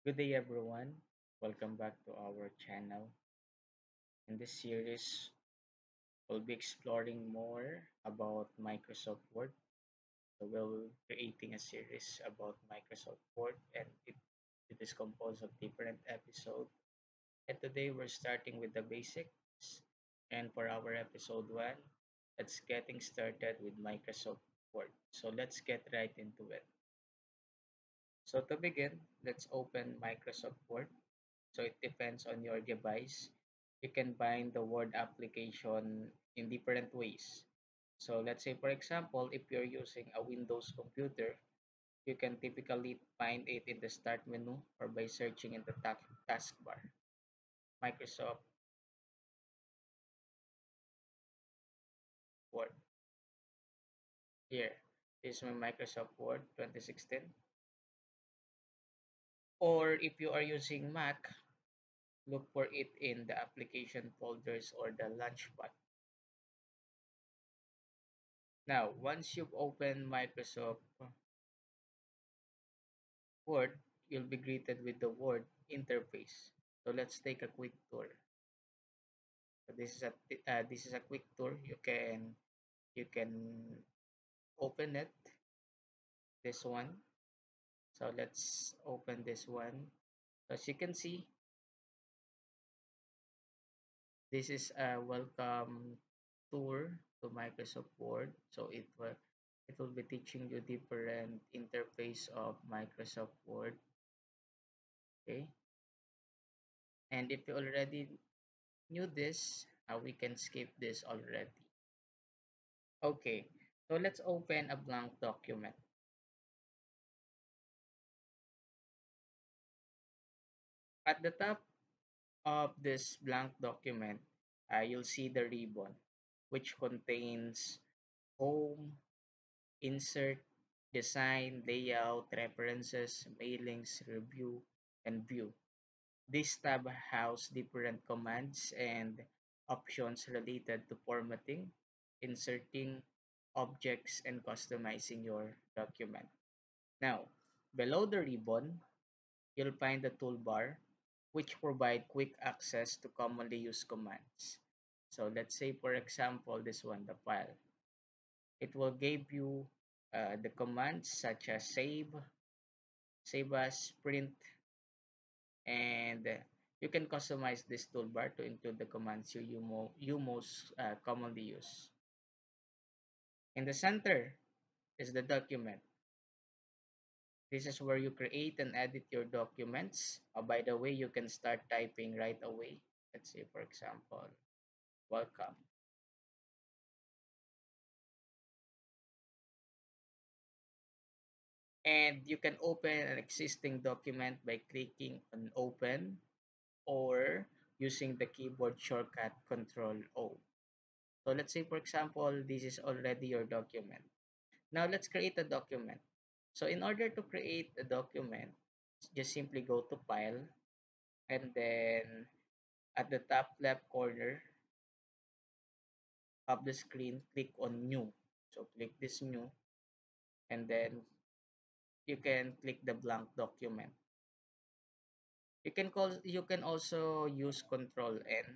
Good day, everyone. Welcome back to our channel. In this series, we'll be exploring more about Microsoft Word. So we'll creating a series about Microsoft Word, and it is composed of different episodes. And today we're starting with the basics. And for our episode one, let's getting started with Microsoft Word. So let's get right into it. So to begin, let's open Microsoft Word. So it depends on your device. You can bind the Word application in different ways. So let's say, for example, if you're using a Windows computer, you can typically find it in the Start menu or by searching in the taskbar. Microsoft Word. Here, this is my Microsoft Word 2016. Or if you are using Mac, look for it in the application folders or the Launchpad. Now, once you've opened Microsoft Word, you'll be greeted with the Word interface. So let's take a quick tour. So this is a quick tour. You can open it. This one. So let's open this one. As you can see, this is a welcome tour to Microsoft Word. So it will be teaching you different interface of Microsoft Word. Okay, and if you already knew this, we can skip this already. Okay, so let's open a blank document. At the top of this blank document, you'll see the ribbon, which contains home, insert, design, layout, references, mailings, review, and view. This tab house different commands and options related to formatting, inserting objects, and customizing your document. Now, below the ribbon, you'll find the toolbar, which provide quick access to commonly used commands. So let's say, for example, this one, the file. It will give you the commands such as save as, print, and you can customize this toolbar to include the commands you most commonly use. In the center is the document. This is where you create and edit your documents. By the way, you can start typing right away. Let's say, for example, welcome. And you can open an existing document by clicking on open or using the keyboard shortcut Control O. So let's say, for example, this is already your document. Now let's create a document. So in order to create a document, just simply go to File, and then at the top left corner of the screen, click on New. So click this New, and then you can click the blank document. You can also use Control N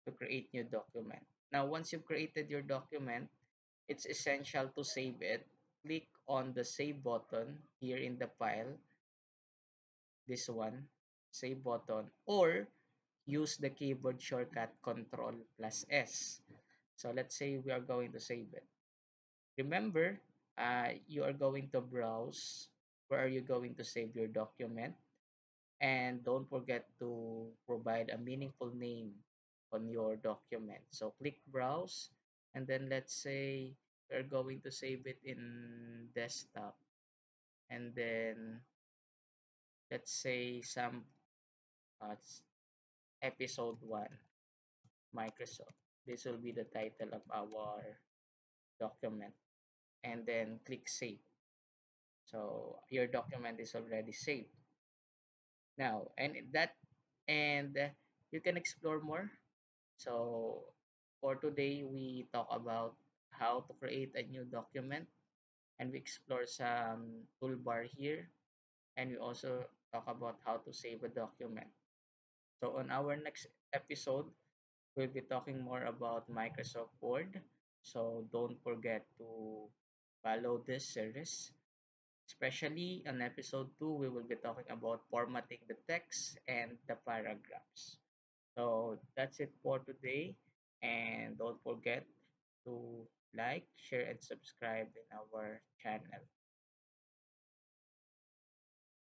to create new document. Now once you've created your document, it's essential to save it. Click on the save button here in the file, this one, save button, or use the keyboard shortcut Control plus S. So let's say we are going to save it. Remember, you are going to browse where are you going to save your document, and don't forget to provide a meaningful name on your document. So click browse, and then let's say we're going to save it in desktop, and then let's say some episode 1 Microsoft. This will be the title of our document, and then click save. So your document is already saved now, and you can explore more. So for today, we talk about how to create a new document, and we explore some toolbar here. and we also talk about how to save a document. So on our next episode, we'll be talking more about Microsoft Word. So don't forget to follow this series. Especially on episode 2, we will be talking about formatting the text and the paragraphs. So that's it for today. And don't forget to like, share, and subscribe in our channel.